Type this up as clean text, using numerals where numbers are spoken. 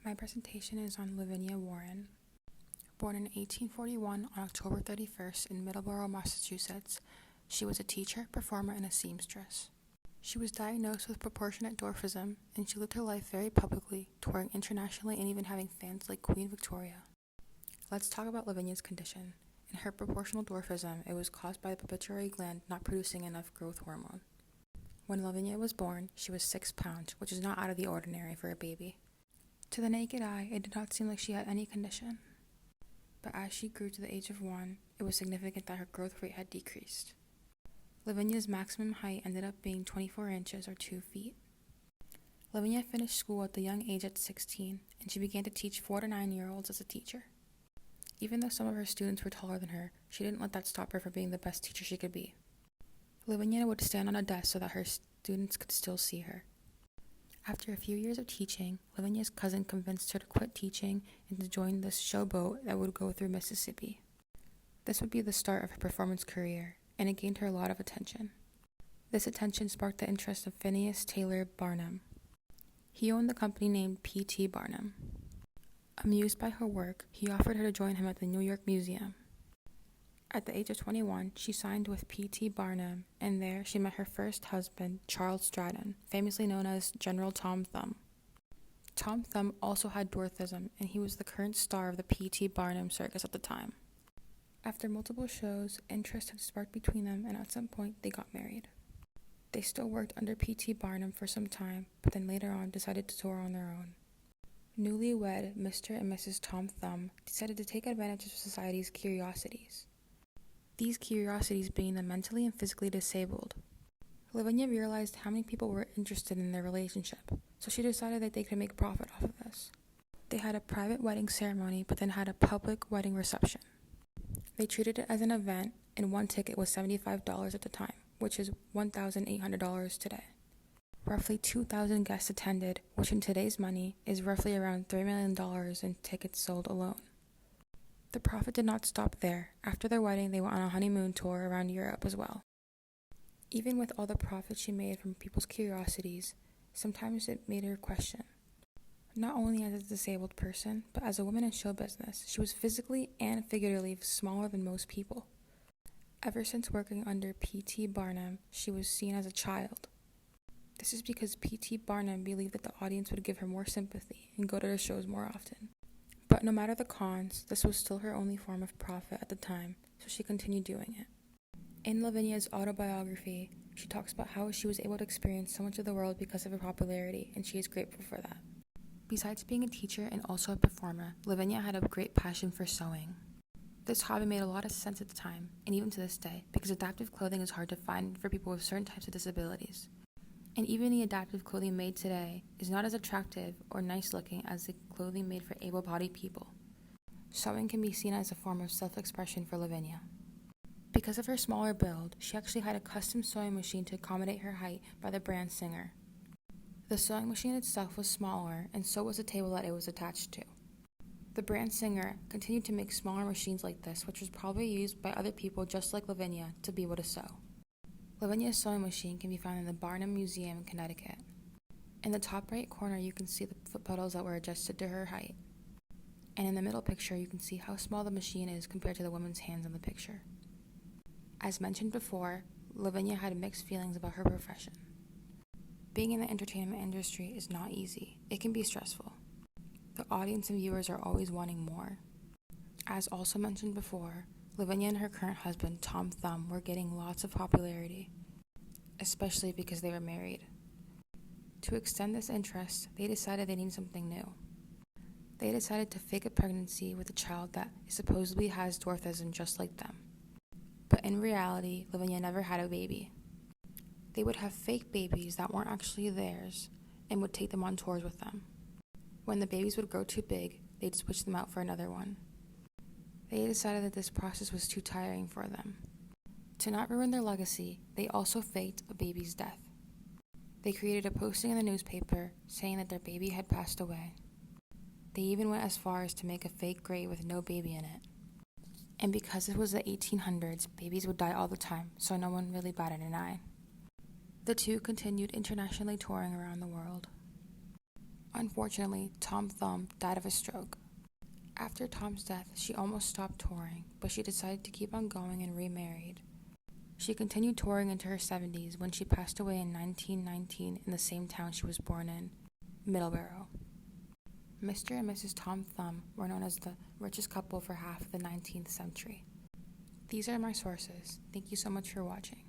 My presentation is on Lavinia Warren. Born in 1841 on October 31st in Middleborough, Massachusetts, she was a teacher, performer, and a seamstress. She was diagnosed with proportionate dwarfism, and she lived her life very publicly, touring internationally and even having fans like Queen Victoria. Let's talk about Lavinia's condition. In her proportional dwarfism, it was caused by the pituitary gland not producing enough growth hormone. When Lavinia was born, she was 6 pounds, which is not out of the ordinary for a baby. To the naked eye, it did not seem like she had any condition. But as she grew to the age of 1, it was significant that her growth rate had decreased. Lavinia's maximum height ended up being 24 inches or 2 feet. Lavinia finished school at the young age at 16, and she began to teach 4 to 9-year-olds as a teacher. Even though some of her students were taller than her, she didn't let that stop her from being the best teacher she could be. Lavinia would stand on a desk so that her students could still see her. After a few years of teaching, Lavinia's cousin convinced her to quit teaching and to join this showboat that would go through Mississippi. This would be the start of her performance career, and it gained her a lot of attention. This attention sparked the interest of Phineas Taylor Barnum. He owned the company named P.T. Barnum. Amused by her work, he offered her to join him at the New York Museum. At the age of 21, she signed with P.T. Barnum, and there she met her first husband, Charles Stratton, famously known as General Tom Thumb. Tom Thumb also had dwarfism, and he was the current star of the P.T. Barnum circus at the time. After multiple shows, interest had sparked between them, and at some point, they got married. They still worked under P.T. Barnum for some time, but then later on decided to tour on their own. Newlywed Mr. and Mrs. Tom Thumb decided to take advantage of society's curiosities. These curiosities being the mentally and physically disabled. Lavinia realized how many people were interested in their relationship, so she decided that they could make profit off of this. They had a private wedding ceremony, but then had a public wedding reception. They treated it as an event, and one ticket was $75 at the time, which is $1,800 today. Roughly 2,000 guests attended, which in today's money is roughly around $3 million in tickets sold alone. The profit did not stop there. After their wedding, they went on a honeymoon tour around Europe as well. Even with all the profit she made from people's curiosities, sometimes it made her question. Not only as a disabled person, but as a woman in show business, she was physically and figuratively smaller than most people. Ever since working under P.T. Barnum, she was seen as a child. This is because P.T. Barnum believed that the audience would give her more sympathy and go to her shows more often. But no matter the cons, this was still her only form of profit at the time, so she continued doing it. In Lavinia's autobiography, she talks about how she was able to experience so much of the world because of her popularity, and she is grateful for that. Besides being a teacher and also a performer, Lavinia had a great passion for sewing. This hobby made a lot of sense at the time, and even to this day, because adaptive clothing is hard to find for people with certain types of disabilities. And even the adaptive clothing made today is not as attractive or nice looking as the clothing made for able-bodied people. Sewing can be seen as a form of self-expression for Lavinia. Because of her smaller build, she actually had a custom sewing machine to accommodate her height by the brand Singer. The sewing machine itself was smaller, and so was the table that it was attached to. The brand Singer continued to make smaller machines like this, which was probably used by other people just like Lavinia to be able to sew. Lavinia's sewing machine can be found in the Barnum Museum in Connecticut. In the top right corner, you can see the foot pedals that were adjusted to her height. And in the middle picture, you can see how small the machine is compared to the woman's hands in the picture. As mentioned before, Lavinia had mixed feelings about her profession. Being in the entertainment industry is not easy. It can be stressful. The audience and viewers are always wanting more. As also mentioned before, Lavinia and her current husband, Tom Thumb, were getting lots of popularity, especially because they were married. To extend this interest, they decided they needed something new. They decided to fake a pregnancy with a child that supposedly has dwarfism just like them. But in reality, Lavinia never had a baby. They would have fake babies that weren't actually theirs and would take them on tours with them. When the babies would grow too big, they'd switch them out for another one. They decided that this process was too tiring for them. To not ruin their legacy, they also faked a baby's death. They created a posting in the newspaper saying that their baby had passed away. They even went as far as to make a fake grave with no baby in it. And because it was the 1800s, babies would die all the time, so no one really batted an eye. The two continued internationally touring around the world. Unfortunately, Tom Thumb died of a stroke. After Tom's death, she almost stopped touring, but she decided to keep on going and remarried. She continued touring into her 70s when she passed away in 1919 in the same town she was born in, Middleborough. Mr. and Mrs. Tom Thumb were known as the richest couple for half of the 19th century. These are my sources. Thank you so much for watching.